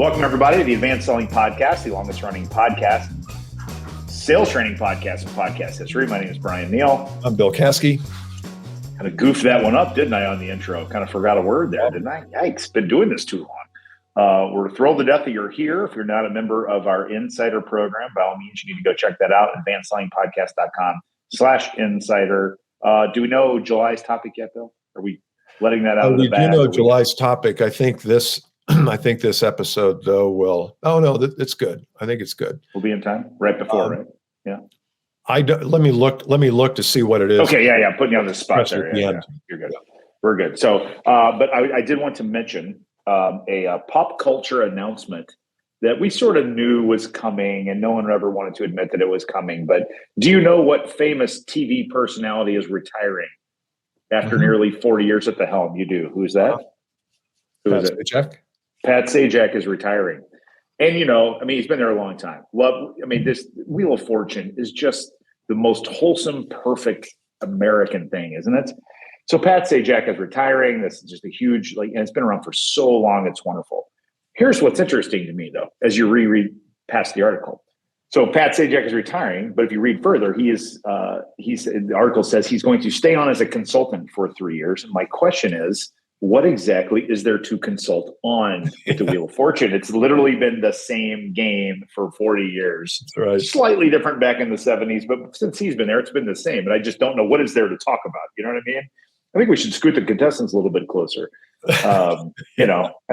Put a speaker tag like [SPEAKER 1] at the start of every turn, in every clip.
[SPEAKER 1] Welcome, everybody, to the Advanced Selling Podcast, the longest-running podcast, sales training podcast in podcast history. My name is Bryan Neal.
[SPEAKER 2] I'm Bill Caskey.
[SPEAKER 1] Kind of goofed that one up, didn't I, on the intro? Kind of forgot a word there, didn't I? Yikes, been doing this too long. We're thrilled to death that you're here. If you're not a member of our Insider program, by all means, you need to go check that out, advancedsellingpodcast.com/insider. Do we know July's topic yet, Bill? Are we letting that out of the bag?
[SPEAKER 2] We do know July's topic. I think this episode, though, will. Oh no, it's good. I think it's good.
[SPEAKER 1] We'll be in time right before, right? Yeah.
[SPEAKER 2] Let me look to see what it is.
[SPEAKER 1] Okay, yeah. Putting you on the spot there. Yeah. You're good. We're good. So, but I did want to mention a pop culture announcement that we sort of knew was coming, and no one ever wanted to admit that it was coming. But do you know what famous TV personality is retiring after nearly 40 years at the helm? You do. Who's that? Who is it? Pat Sajak is retiring. And, he's been there a long time. This Wheel of Fortune is just the most wholesome, perfect American thing, isn't it? So Pat Sajak is retiring. This is just a huge, and it's been around for so long. It's wonderful. Here's what's interesting to me, though, as you reread past the article. So Pat Sajak is retiring, but if you read further, the article says he's going to stay on as a consultant for 3 years. And my question is, what exactly is there to consult on with the Wheel of Fortune? It's literally been the same game for 40 years.
[SPEAKER 2] That's right.
[SPEAKER 1] Slightly different back in the 70s, but since he's been there, it's been the same. And I just don't know what is there to talk about. You know what I mean? I think we should scoot the contestants a little bit closer. I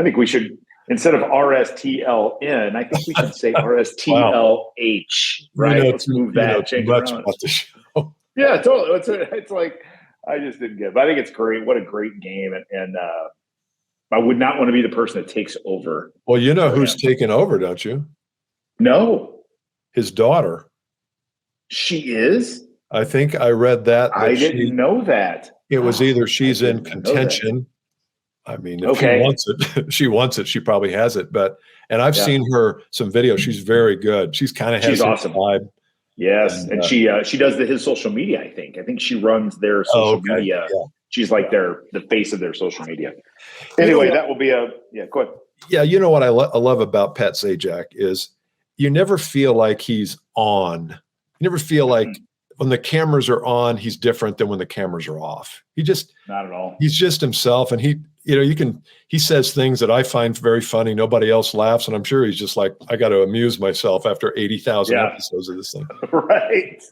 [SPEAKER 1] think we should, instead of RSTLN, I think we should say RSTLH, right? Let's move that. Change it around. Yeah, totally. It's like, I just didn't get it. But I think it's great. What a great game. And I would not want to be the person that takes over.
[SPEAKER 2] Well, you know who's taken over, don't you?
[SPEAKER 1] No.
[SPEAKER 2] His daughter.
[SPEAKER 1] She is?
[SPEAKER 2] I think I read that.
[SPEAKER 1] I didn't know that.
[SPEAKER 2] It was either she's in contention. I mean, if she wants it, she probably has it. And I've seen her some videos. She's very good. She's awesome. Vibe.
[SPEAKER 1] Yes, and she does his social media. I think she runs their social media. Yeah. She's like the face of their social media. Anyway, that will be go ahead.
[SPEAKER 2] Yeah, you know what I love about Pat Sajak is you never feel like he's on. You never feel like when the cameras are on, he's different than when the cameras are off.
[SPEAKER 1] Not at all.
[SPEAKER 2] He's just himself, and he says things that I find very funny. Nobody else laughs, and I'm sure he's just like, I got to amuse myself after 80,000 episodes of this thing.
[SPEAKER 1] Right.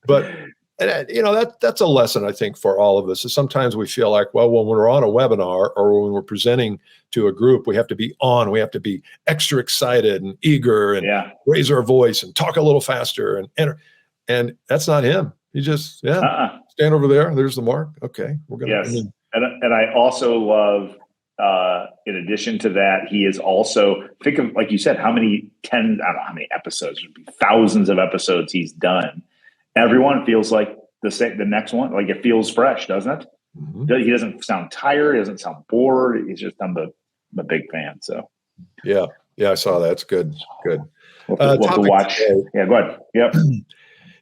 [SPEAKER 2] But that's a lesson, I think, for all of us. Is sometimes we feel like, well, when we're on a webinar or when we're presenting to a group, we have to be on. We have to be extra excited and eager and raise our voice and talk a little faster and that's not him. He just stand over there. There's the mark. Okay, we're gonna.
[SPEAKER 1] Yes. And I also love, in addition to that, he is also, think of, like you said, I don't know how many episodes, it would be thousands of episodes he's done. Everyone feels like the next one, like it feels fresh, doesn't it? Mm-hmm. He doesn't sound tired. He doesn't sound bored. He's just, I'm a big fan. So.
[SPEAKER 2] Yeah, I saw that. It's good.
[SPEAKER 1] We'll have to watch. Yeah, go ahead. Yep.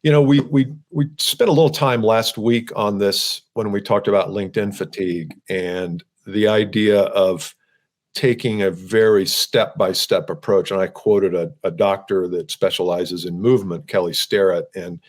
[SPEAKER 2] We spent a little time last week on this when we talked about LinkedIn fatigue and the idea of taking a very step-by-step approach. And I quoted a doctor that specializes in movement, Kelly Sterrett, and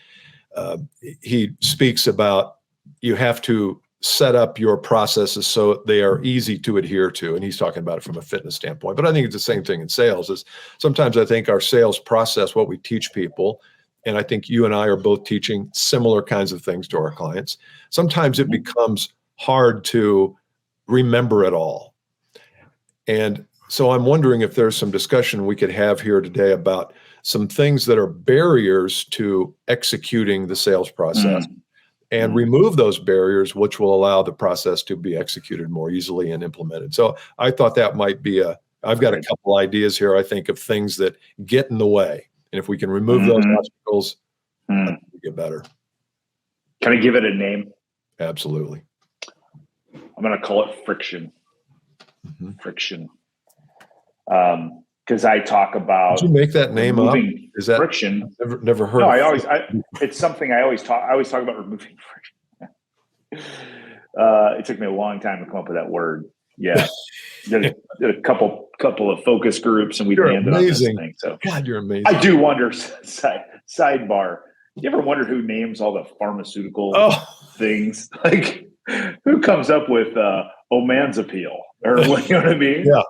[SPEAKER 2] he speaks about you have to set up your processes so they are easy to adhere to. And he's talking about it from a fitness standpoint. But I think it's the same thing in sales. Is sometimes I think our sales process, what we teach people, and I think you and I are both teaching similar kinds of things to our clients. Sometimes it becomes hard to remember it all. And so I'm wondering if there's some discussion we could have here today about some things that are barriers to executing the sales process and remove those barriers, which will allow the process to be executed more easily and implemented. So I thought that might be I've got a couple ideas here, I think, of things that get in the way. And if we can remove those obstacles, we get better.
[SPEAKER 1] Can I give it a name?
[SPEAKER 2] Absolutely.
[SPEAKER 1] I'm going to call it friction. Friction. Because I talk about.
[SPEAKER 2] Did you make that name up? Is that
[SPEAKER 1] friction?
[SPEAKER 2] Never heard.
[SPEAKER 1] No, it's something I always talk about removing friction. It took me a long time to come up with that word. Yeah, did a couple couple of focus groups, and we landed on this thing. So
[SPEAKER 2] God, you're amazing.
[SPEAKER 1] I do wonder. Sidebar. You ever wondered who names all the pharmaceutical things? Like, who comes up with olanzapine, or you know what I mean?
[SPEAKER 2] Yeah.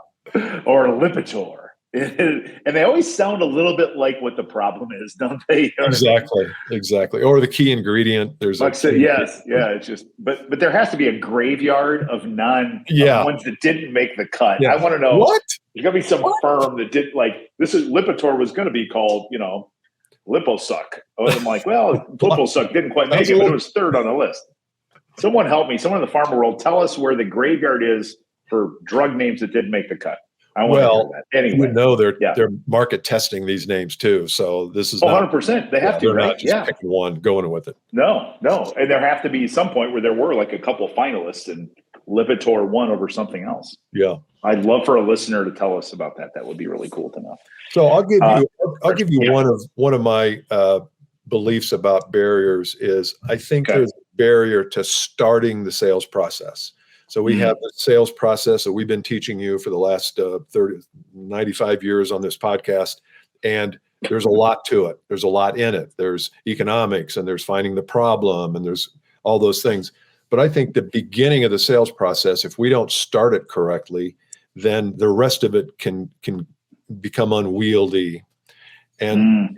[SPEAKER 1] Or Lipitor. And they always sound a little bit like what the problem is, don't they? You know
[SPEAKER 2] exactly. Exactly. Or the key ingredient. There's
[SPEAKER 1] yes. Yeah. It's just, but there has to be a graveyard of ones that didn't make the cut.
[SPEAKER 2] Yeah.
[SPEAKER 1] I want to know
[SPEAKER 2] what?
[SPEAKER 1] There's gonna be some firm that did, like, this is Lipitor was going to be called, Liposuck. I'm like, well, Liposuck didn't quite make it, but it was third on the list. Someone help me. Someone in the pharma world, tell us where the graveyard is for drug names that didn't make the cut. I want to hear that. Anyway,
[SPEAKER 2] they're market testing these names too. So this is
[SPEAKER 1] 100%. They have to,
[SPEAKER 2] they're
[SPEAKER 1] right?
[SPEAKER 2] not just picking one, going with it.
[SPEAKER 1] No. And there have to be some point where there were like a couple of finalists and Lipitor won over something else.
[SPEAKER 2] Yeah.
[SPEAKER 1] I'd love for a listener to tell us about that. That would be really cool to know.
[SPEAKER 2] So I'll give you one of my beliefs about barriers is I think there's a barrier to starting the sales process. So we have the sales process that we've been teaching you for the last 95 years on this podcast. And there's a lot to it. There's a lot in it. There's economics and there's finding the problem and there's all those things. But I think the beginning of the sales process, if we don't start it correctly, then the rest of it can become unwieldy. And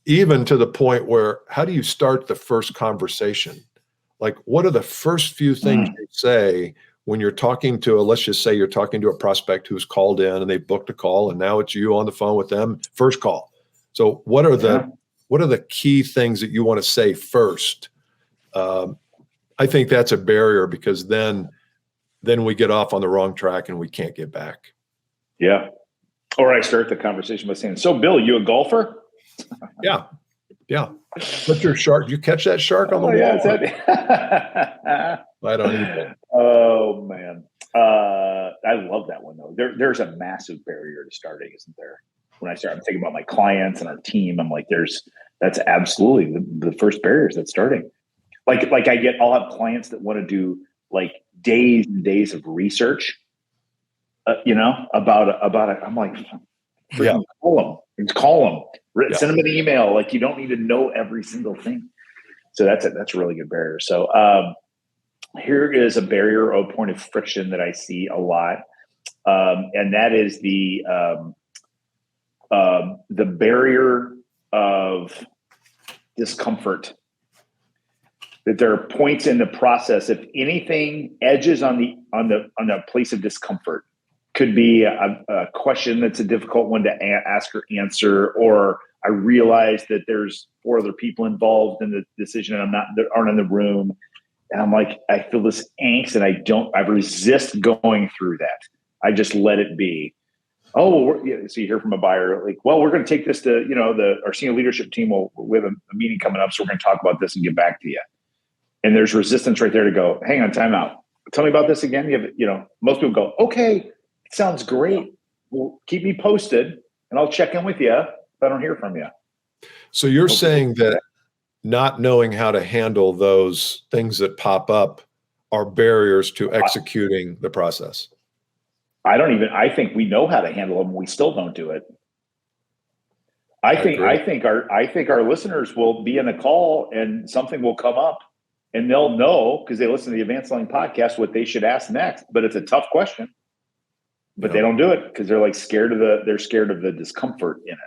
[SPEAKER 2] even to the point where, how do you start the first conversation? Like, what are the first few things you say when you're talking to let's just say you're talking to a prospect who's called in and they booked a call and now it's you on the phone with them, first call. So what are the key things that you want to say first? I think that's a barrier because then we get off on the wrong track and we can't get back.
[SPEAKER 1] Yeah. Or I start the conversation by saying, so Bill, you a golfer?
[SPEAKER 2] Yeah. What's your shark? You catch that shark on the wall? I don't either.
[SPEAKER 1] Oh man. I love that one though. There's a massive barrier to starting, isn't there? When I start, I'm thinking about my clients and our team. I'm like, that's absolutely the first barriers that's starting. Like I'll have clients that want to do like days and days of research, about it. I'm like, call them, send them an email. Like, you don't need to know every single thing. So that's a really good barrier. So here is a barrier or point of friction that I see a lot. And that is the barrier of discomfort. That there are points in the process, if anything edges on the place of discomfort, could be a question that's a difficult one to ask or answer, or I realize that there's 4 other people involved in the decision and aren't in the room. And I'm like, I feel this angst and I resist going through that. I just let it be. So you hear from a buyer, like, well, we're going to take this to, our senior leadership team. We have a meeting coming up, so we're going to talk about this and get back to you. And there's resistance right there to go, hang on, time out. Tell me about this again. Most people go, okay, it sounds great. Well, keep me posted and I'll check in with you if I don't hear from you.
[SPEAKER 2] So you're saying that not knowing how to handle those things that pop up are barriers to executing the process.
[SPEAKER 1] I think we know how to handle them. We still don't do it. I think our listeners will be in a call and something will come up and they'll know, because they listen to the Advanced Selling podcast, what they should ask next. But it's a tough question, but they don't do it because they're like scared of the discomfort in it.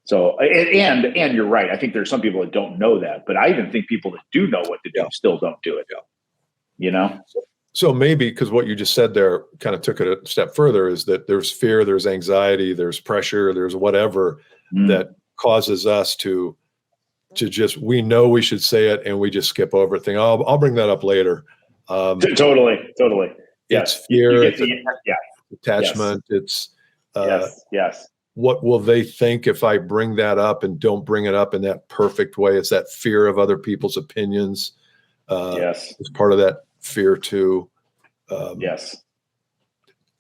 [SPEAKER 1] So, and you're right. I think there's some people that don't know that, but I even think people that do know what to do still don't do it.
[SPEAKER 2] So maybe, because what you just said there kind of took it a step further, is that there's fear, there's anxiety, there's pressure, there's whatever that causes us to just, we know we should say it and we just skip over it. I'll bring that up later.
[SPEAKER 1] Totally.
[SPEAKER 2] It's fear, it's attachment.
[SPEAKER 1] Yes.
[SPEAKER 2] It's
[SPEAKER 1] yes.
[SPEAKER 2] What will they think if I bring that up and don't bring it up in that perfect way? It's that fear of other people's opinions. It's part of that fear too.
[SPEAKER 1] Yes.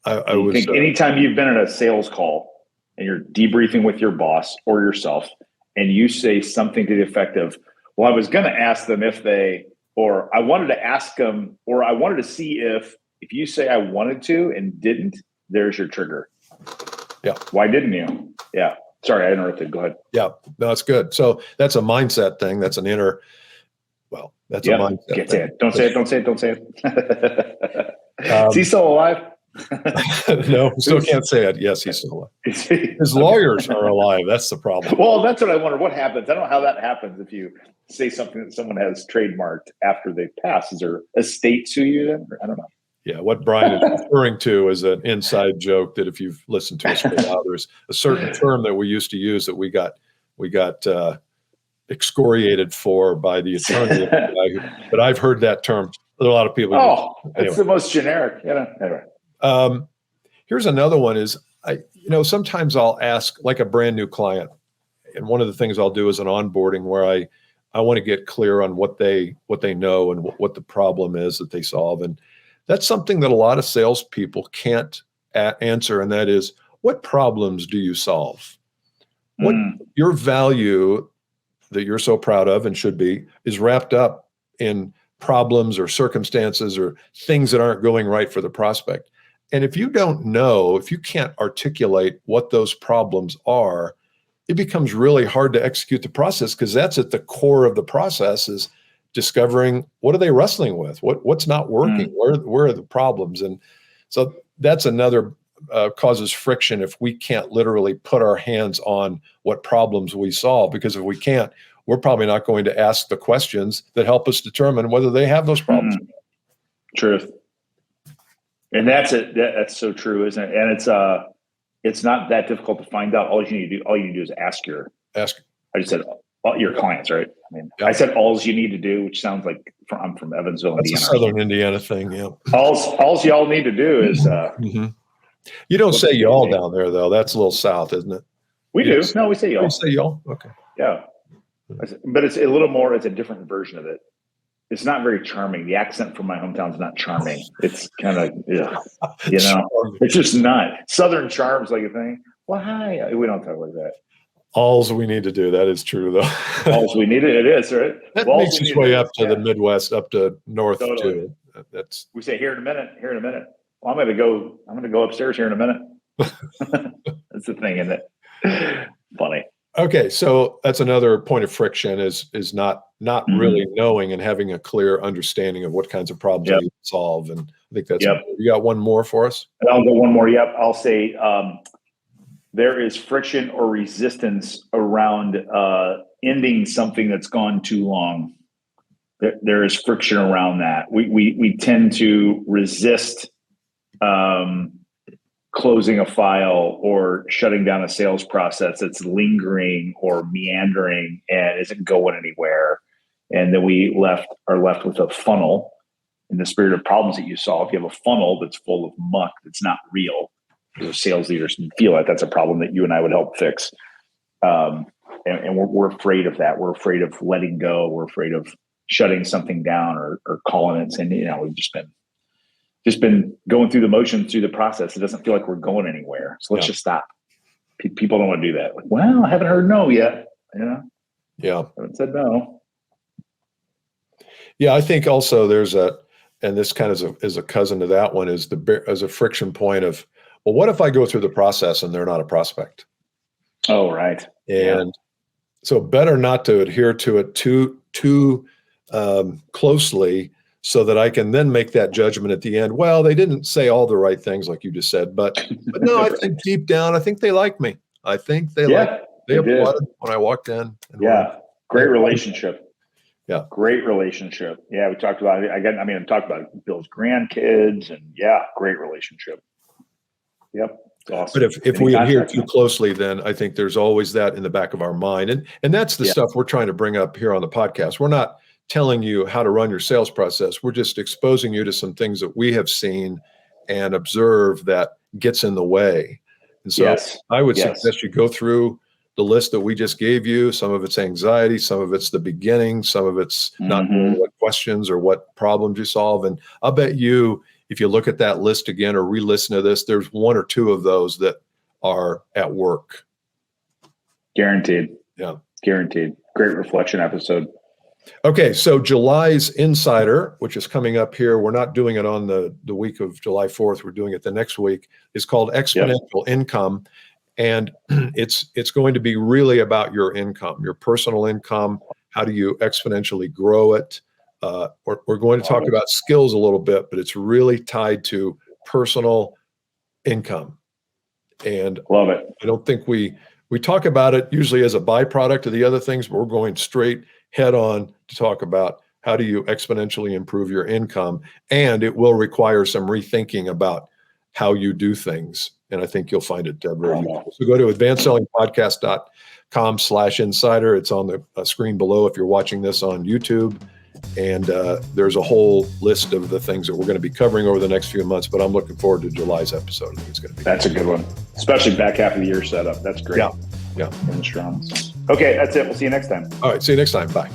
[SPEAKER 2] I was
[SPEAKER 1] think anytime you've been in a sales call and you're debriefing with your boss or yourself and you say something to the effect of, well, I was going to ask them or I wanted to ask them, or I wanted to see if you say I wanted to and didn't, there's your trigger.
[SPEAKER 2] Yeah.
[SPEAKER 1] Why didn't you? Yeah. Sorry, I interrupted. Go ahead.
[SPEAKER 2] Yeah, no, that's good. So that's a mindset thing. That's an inner, that's a mindset thing.
[SPEAKER 1] Don't say it. Is he still alive?
[SPEAKER 2] No, still can't say it. Yes, he's still alive. His lawyers are alive. That's the problem.
[SPEAKER 1] Well, that's what I wonder. What happens? I don't know how that happens if you say something that someone has trademarked after they pass. Is there estate sue you then? I don't know.
[SPEAKER 2] Yeah, what Bryan is referring to is an inside joke that if you've listened to us for a while, there's a certain term that we used to use that we got excoriated for by the attorney. But I've heard that term. There are a lot of people.
[SPEAKER 1] It's the most generic. Anyway.
[SPEAKER 2] Here's another one is sometimes I'll ask like a brand new client, and one of the things I'll do is an onboarding where I want to get clear on what they know and what the problem is that they solve. And that's something that a lot of salespeople can't answer. And that is, what problems do you solve? What your value that you're so proud of and should be is wrapped up in problems or circumstances or things that aren't going right for the prospect. And if you don't know, if you can't articulate what those problems are, it becomes really hard to execute the process, because that's at the core of the process, is discovering what are they wrestling with, what's not working, where are the problems. And so that's another causes friction if we can't literally put our hands on what problems we solve, because if we can't, we're probably not going to ask the questions that help us determine whether they have those problems.
[SPEAKER 1] Truth. And that's it. That's so true, isn't it? And it's not that difficult to find out. All you need to do is ask. I just said your clients, right? I mean, I said all you need to do, which sounds like I'm from Evansville,
[SPEAKER 2] that's
[SPEAKER 1] Indiana.
[SPEAKER 2] A Southern Indiana thing, yeah.
[SPEAKER 1] All y'all need to do is.
[SPEAKER 2] You don't say y'all down there though. That's a little south, isn't it?
[SPEAKER 1] We do. No, we say y'all.
[SPEAKER 2] We say y'all. Okay.
[SPEAKER 1] Yeah, but it's a little more. It's a different version of it. It's not very charming. The accent from my hometown is not charming. It's kind of, it's just not. Southern charm's like a thing. Well, hi. We don't talk like that.
[SPEAKER 2] Alls we need to do. That is true, though.
[SPEAKER 1] Alls we need it is, right?
[SPEAKER 2] That makes its way up to the Midwest, up to north too.
[SPEAKER 1] We say here in a minute. Well, I'm going to go upstairs here in a minute. That's the thing, isn't it? Funny. Okay,
[SPEAKER 2] so that's another point of friction is not really knowing and having a clear understanding of what kinds of problems you solve. And I think that's you got one more for us?
[SPEAKER 1] And I'll go one more. Yep. I'll say there is friction or resistance around ending something that's gone too long. There is friction around that. We tend to resist closing a file or shutting down a sales process that's lingering or meandering and isn't going anywhere. And then we are left with a funnel. In the spirit of problems that you solve, you have a funnel that's full of muck that's not real. Because sales leaders feel like that's a problem that you and I would help fix. And we're afraid of that. We're afraid of letting go. We're afraid of shutting something down or calling it and saying, we've just been going through the motions through the process. It doesn't feel like we're going anywhere. So let's just stop. People don't want to do that. Like, well, I haven't heard no yet.
[SPEAKER 2] Yeah.
[SPEAKER 1] I haven't said no.
[SPEAKER 2] Yeah. I think also and this kind of is a cousin to that one, is as a friction point of, well, what if I go through the process and they're not a prospect?
[SPEAKER 1] Oh, right.
[SPEAKER 2] And so better not to adhere to it too closely, so that I can then make that judgment at the end. Well, they didn't say all the right things like you just said, but no, I think deep down, I think they like me. I think they applauded when I walked in.
[SPEAKER 1] Great relationship.
[SPEAKER 2] Yeah.
[SPEAKER 1] Great relationship. Yeah. We talked about it. I talked about Bill's grandkids and great relationship. Yep. Awesome.
[SPEAKER 2] But if we adhere too closely, then I think there's always that in the back of our mind. And that's the stuff we're trying to bring up here on the podcast. We're not telling you how to run your sales process. We're just exposing you to some things that we have seen and observed that gets in the way. And so I would suggest you go through the list that we just gave you. Some of it's anxiety, some of it's the beginning, some of it's not knowing what questions or what problems you solve. And I'll bet you, if you look at that list again or re-listen to this, there's one or two of those that are at work.
[SPEAKER 1] Guaranteed.
[SPEAKER 2] Yeah.
[SPEAKER 1] Guaranteed. Great reflection episode.
[SPEAKER 2] Okay, so July's Insider, which is coming up here, we're not doing it on the week of July 4th. We're doing it the next week. Is called Exponential Income. And it's going to be really about your income, your personal income. How do you exponentially grow it? We're going to talk about skills a little bit, but it's really tied to personal income. And
[SPEAKER 1] love it.
[SPEAKER 2] I don't think we talk about it usually as a byproduct of the other things, but we're going straight head on to talk about how do you exponentially improve your income. And it will require some rethinking about how you do things. And I think you'll find it very useful. So go to advancedsellingpodcast.com/insider. It's on the screen below if you're watching this on YouTube. And there's a whole list of the things that we're going to be covering over the next few months. But I'm looking forward to July's episode. I think it's going to be
[SPEAKER 1] That's a good one, especially back half of the year setup. That's great.
[SPEAKER 2] Yeah.
[SPEAKER 1] And strong. Okay, that's it. We'll see you next time.
[SPEAKER 2] All right. See you next time. Bye.